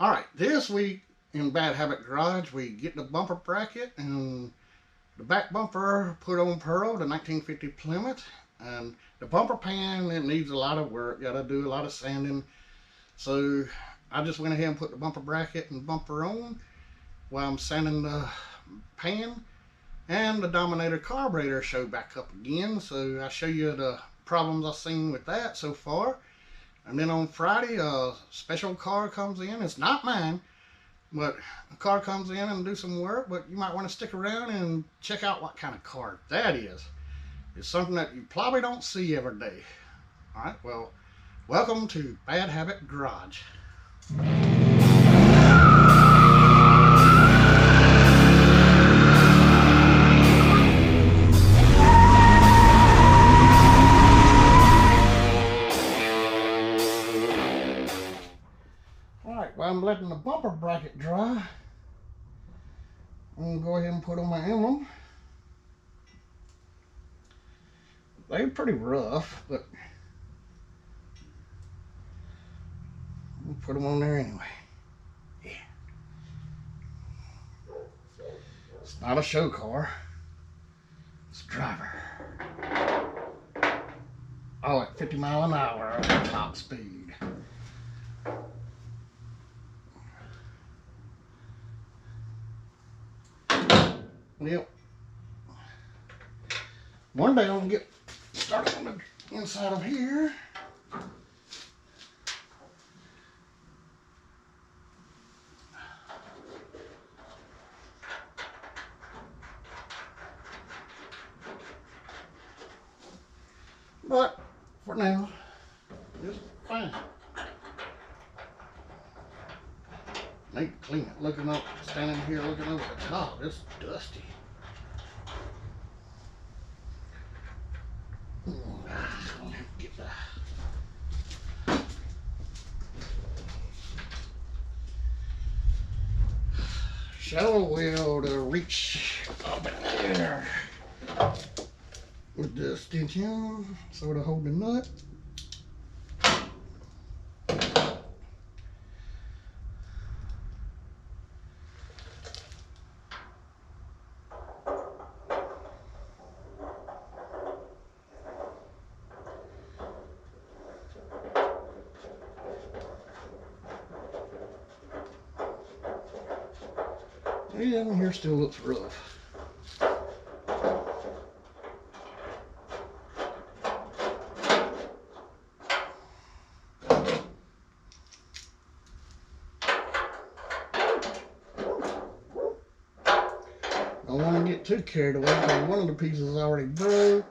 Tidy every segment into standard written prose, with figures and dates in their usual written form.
Alright, this week in Bad Habit Garage, we get the bumper bracket and the back bumper put on Pearl, the 1950 Plymouth. And the bumper pan, it needs a lot of work, gotta do a lot of sanding. So I just went ahead and put the bumper bracket and bumper on while I'm sanding the pan. And the Dominator carburetor showed back up again, so I show you the problems I've seen with that so far. And then on Friday, a special car comes in. It's not mine, but a car comes in and do some work. But you might want to stick around and check out what kind of car that is. It's something that you probably don't see every day. All right, well, welcome to Bad Habit Garage. Alright, while I'm letting the bumper bracket dry, I'm going to go ahead and put on my emblem. They're pretty rough, but I'll put them on there anyway. Yeah. It's not a show car. It's a driver. Oh, at 50 miles an hour at top speed. Yep. One day I'm going to get started on the inside of here. But for now, it's fine. Need to clean it. Looking up, standing here looking over the top, it's dusty. I'll have to get the shallow wheel to reach up in there with the extension, sort of hold the nut. Yeah, here still looks rough. Don't want to get too carried away because one of the pieces already broke.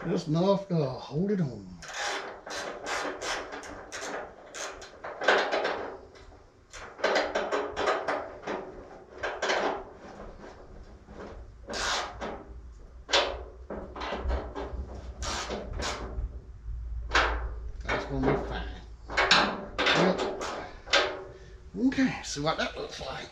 Just enough to hold it on. That's gonna be fine. Well, okay, see what that looks like.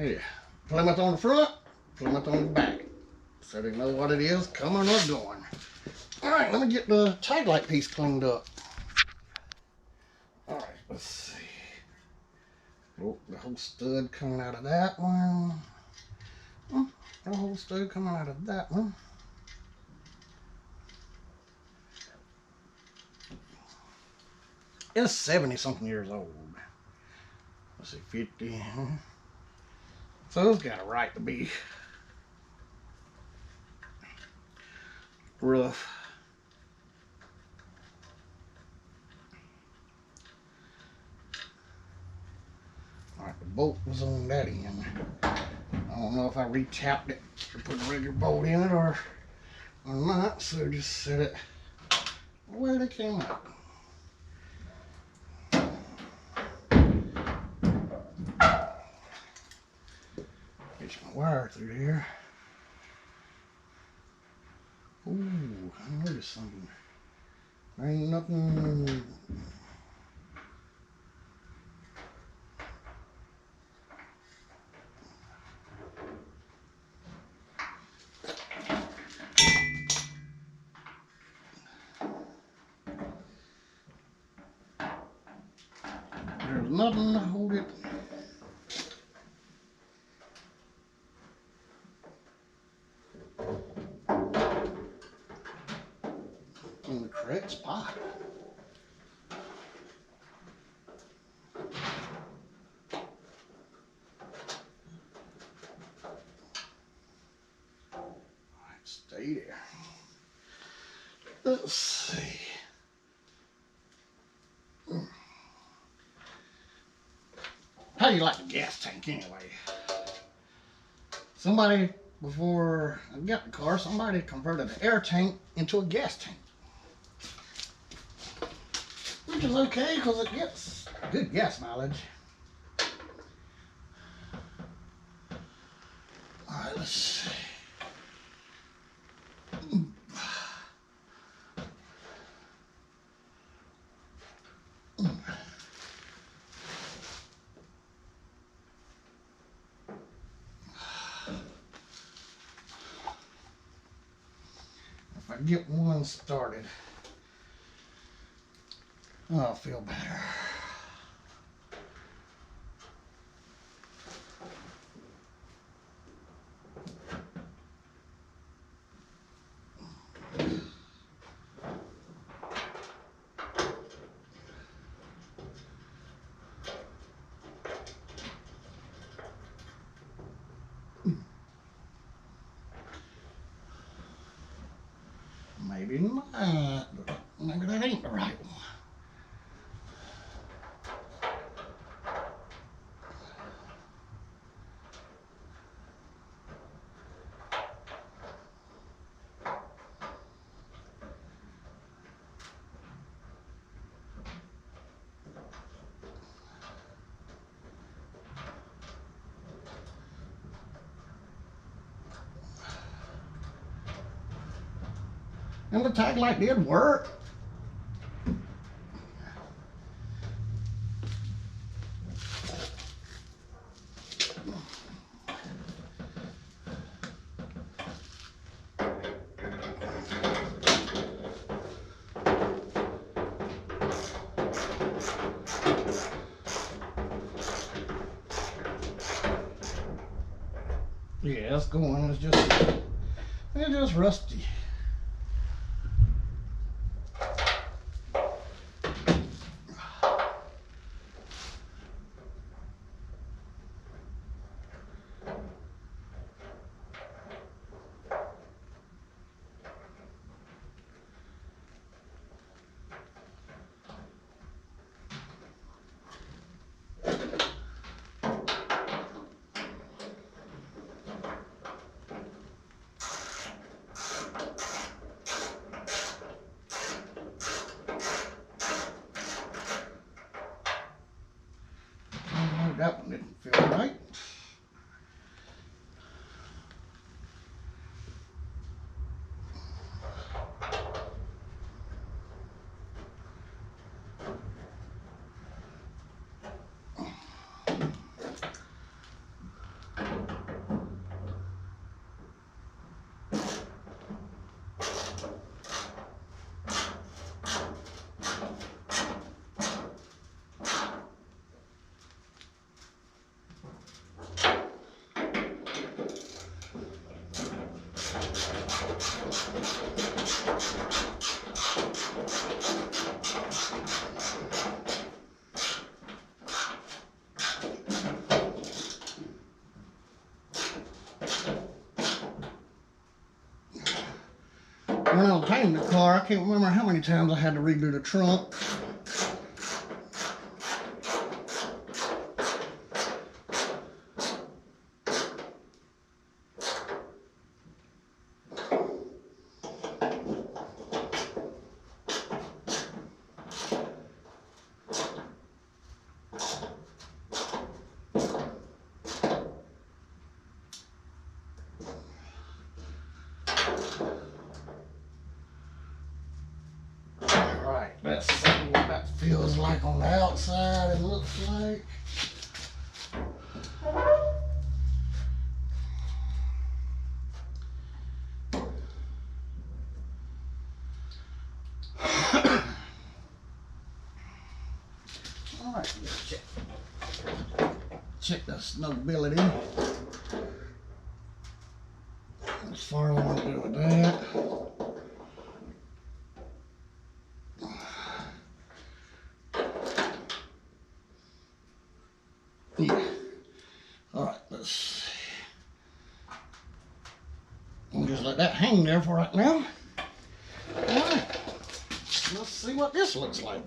Yeah, Plymouth on the front, Plymouth on the back. So they know what it is coming or going. Alright, let me get the tag light piece cleaned up. Alright, let's see. Oh, the whole stud coming out of that one. Oh, the whole stud coming out of that one. It's 70 something years old. Let's see, 50. So it's got a right to be rough. Alright, the bolt was on that end. I don't know if I rechapped it to put a regular bolt in it or not, so just set it where they came out. Get my wire through there. Ooh, I noticed something. There ain't nothing. There's nothing to hold it. In the correct spot. Alright, stay there. Let's see. How do you like the gas tank anyway? Somebody, before I got the car, somebody converted the air tank into a gas tank. Which is okay because it gets good gas mileage. Alright, let's see. If I get one started, I'll feel better. Maybe not, but maybe that ain't the right one. And the tag light did work. Yeah, it's going. It's just rusty. That one didn't feel right. When I was painting the car, I can't remember how many times I had to redo the trunk. feels like on the outside. It looks like. All right, let's check the snugability. As far as I want to do with that. Yeah. All right, let's see. We'll just let that hang there for right now. All right, let's see what this looks like.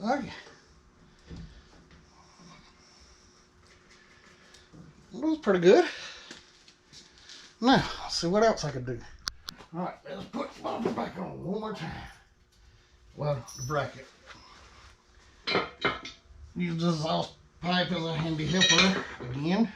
Okay. That was pretty good. Now, let's see what else I can do. All right, let's put the bumper back on one more time. Well, the bracket. Use this exhaust pipe as a handy helper again.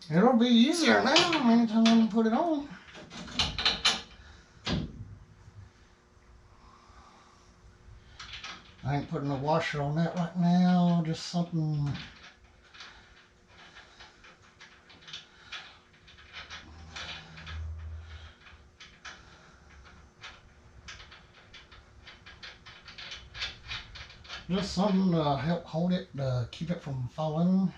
It'll be easier now anytime I put it on. I ain't putting a washer on that right now, just something. Just something to help hold it, to keep it from falling.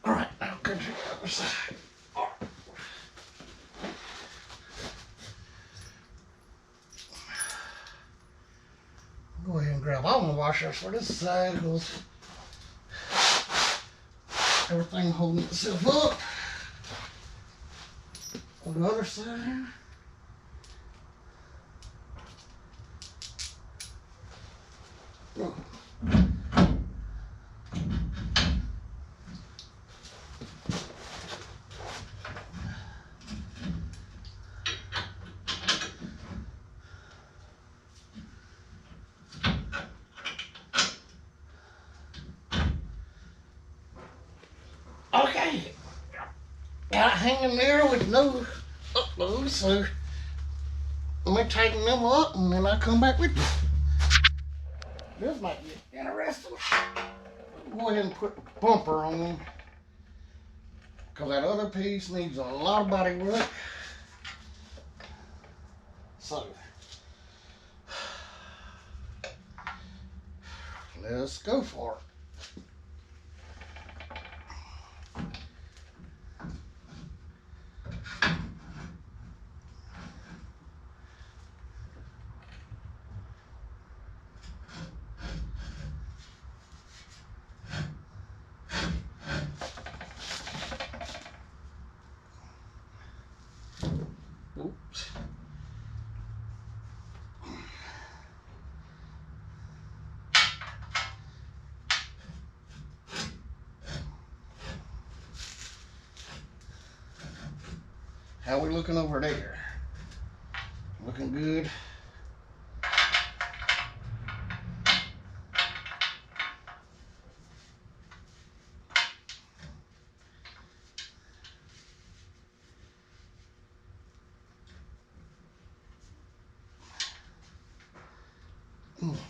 Alright, now go to the other side. Go ahead and grab all my washers for this side, because everything holding itself up. On the other side. Oh. Okay, got it hanging there with no upload, so let me tighten them up and then I'll come back with you. This might be interesting. Go ahead and put the bumper on, because that other piece needs a lot of body work. So, let's go for it. Oops. How we looking over there? Looking good.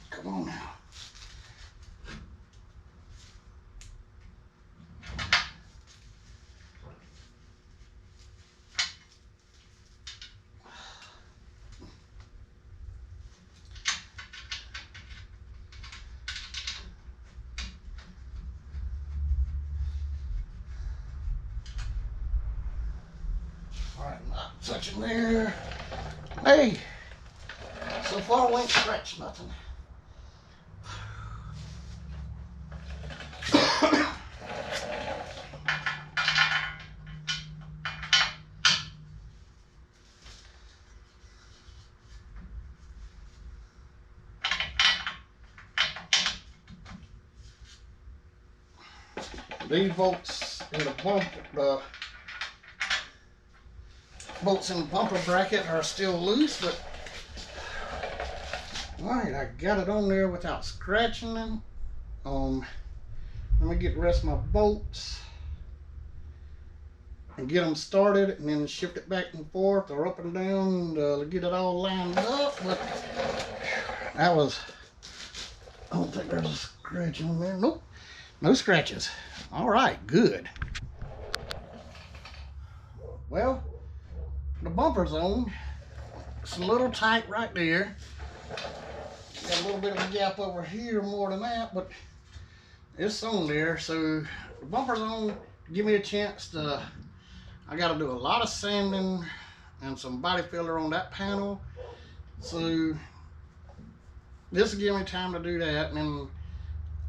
Come on now. All right, not touching there. Hey, so far we ain't scratched nothing. these bolts in the bolts in the bumper bracket are still loose, but alright, I got it on there without scratching them. Let me get the rest of my bolts and get them started, and then shift it back and forth or up and down to get it all lined up. But that was, I don't think there's a scratch on there. Nope, no scratches. All right, good. Well, the bumper's on. It's a little tight right there. Got a little bit of a gap over here more than that, but it's on there. So the bumper's on to give me a chance to, I got to do a lot of sanding and some body filler on that panel. So this will give me time to do that, and then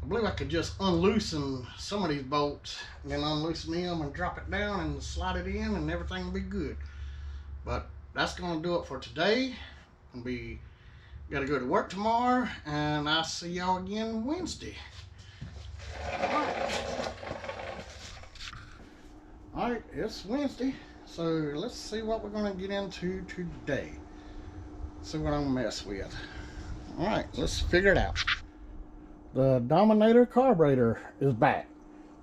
I believe I could just unloosen some of these bolts and then unloosen them and drop it down and slide it in, and everything will be good. But that's going to do it for today. Got to go to work tomorrow, and I'll see y'all again Wednesday. Alright, it's Wednesday, so let's see what we're going to get into today. See what I'm going to mess with. Alright, let's figure it out. The Dominator carburetor is back.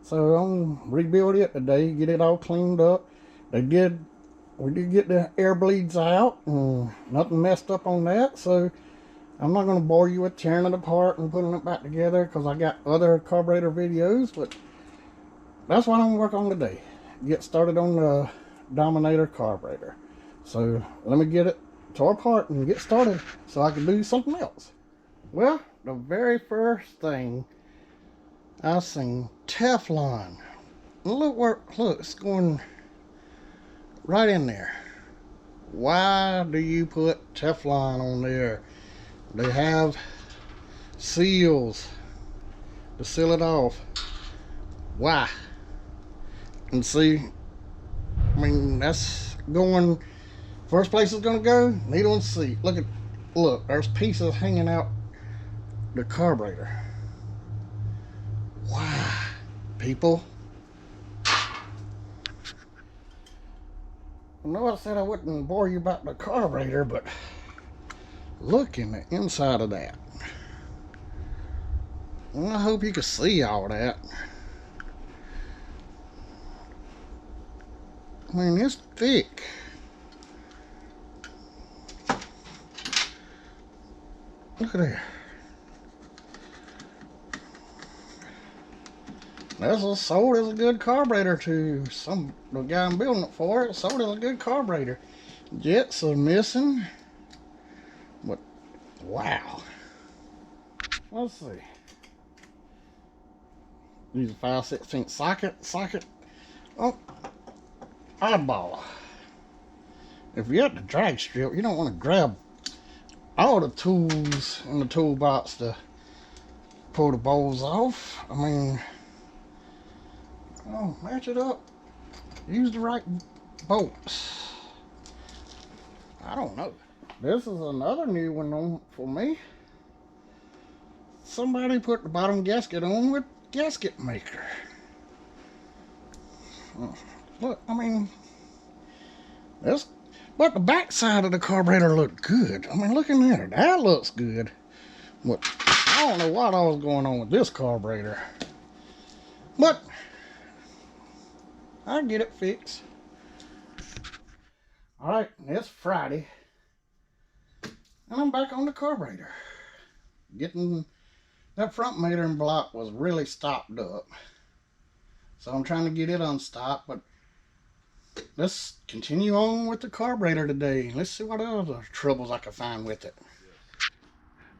So I'm going to rebuild it today, get it all cleaned up. We did get the air bleeds out, and nothing messed up on that, so I'm not going to bore you with tearing it apart and putting it back together, because I got other carburetor videos, but that's what I'm going to work on today. Get started on the Dominator carburetor. So let me get it tore apart and get started so I can do something else. Well, the very first thing I seen, Teflon. Look, it's going right in there. Why do you put Teflon on there? They have seals to seal it off. Why? And see, I mean, that's going, first place it's gonna go, needle and seat. Look, there's pieces hanging out the carburetor. Why, people? I know I said I wouldn't bore you about the carburetor, but look in the inside of that. Well, I hope you can see all that. I mean, it's thick. Look at there. This was sold as a good carburetor to the guy I'm building it for. It sold as a good carburetor. Jets are missing. But wow. Let's see. Use a 5/16 socket. Oh, eyeball. If you're at the drag strip, you don't want to grab all the tools in the toolbox to pull the bowls off. I mean, oh, match it up. Use the right bolts. I don't know. This is another new one on for me. Somebody put the bottom gasket on with gasket maker. Look, I mean, this, but the back side of the carburetor looked good. I mean, look in there. That looks good. But I don't know what all was going on with this carburetor. But I get it fixed. Alright, it's Friday. And I'm back on the carburetor. Getting that front metering block was really stopped up. So I'm trying to get it unstopped, but let's continue on with the carburetor today. Let's see what other troubles I can find with it.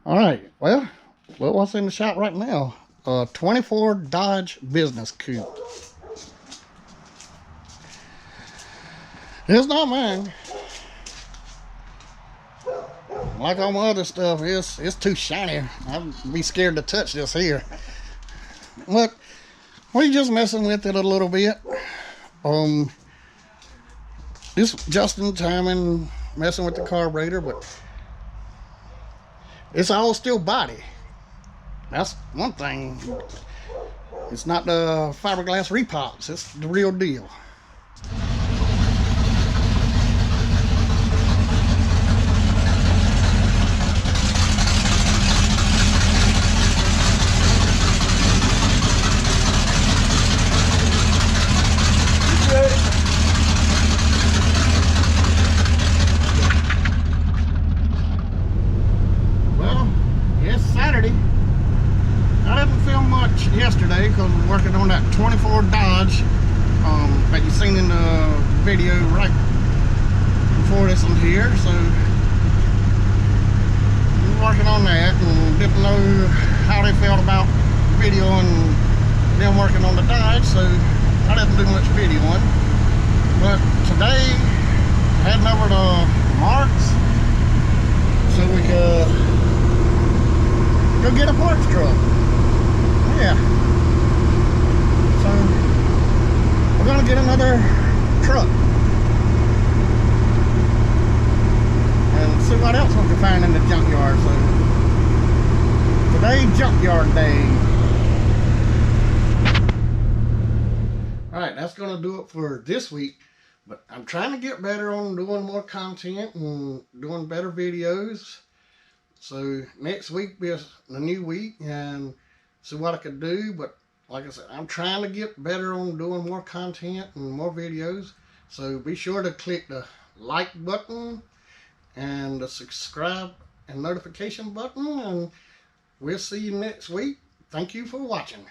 Alright, well, what's in the shop right now? A 24 Dodge Business Coupe. It's not mine. Like all my other stuff, it's too shiny. I'd be scared to touch this here. Look, we're just messing with it a little bit. This just in time and messing with the carburetor, but it's all steel body. That's one thing. It's not the fiberglass repops, it's the real deal. Well, it's Saturday. I didn't film much yesterday because we're working on that 24 Dodge that you seen in the video right before this one here. So we're working on that and didn't know how they felt about video and them working on the Dodge, so I didn't do much videoing. But today, heading over to Mark's so we could go get a parts truck. Yeah. So we're gonna get another truck and see what else we can find in the junkyard. So today's junkyard day. Alright, that's gonna do it for this week. But I'm trying to get better on doing more content and doing better videos. So next week be a new week and see what I can do. But like I said, I'm trying to get better on doing more content and more videos. So be sure to click the like button and the subscribe and notification button. And we'll see you next week. Thank you for watching.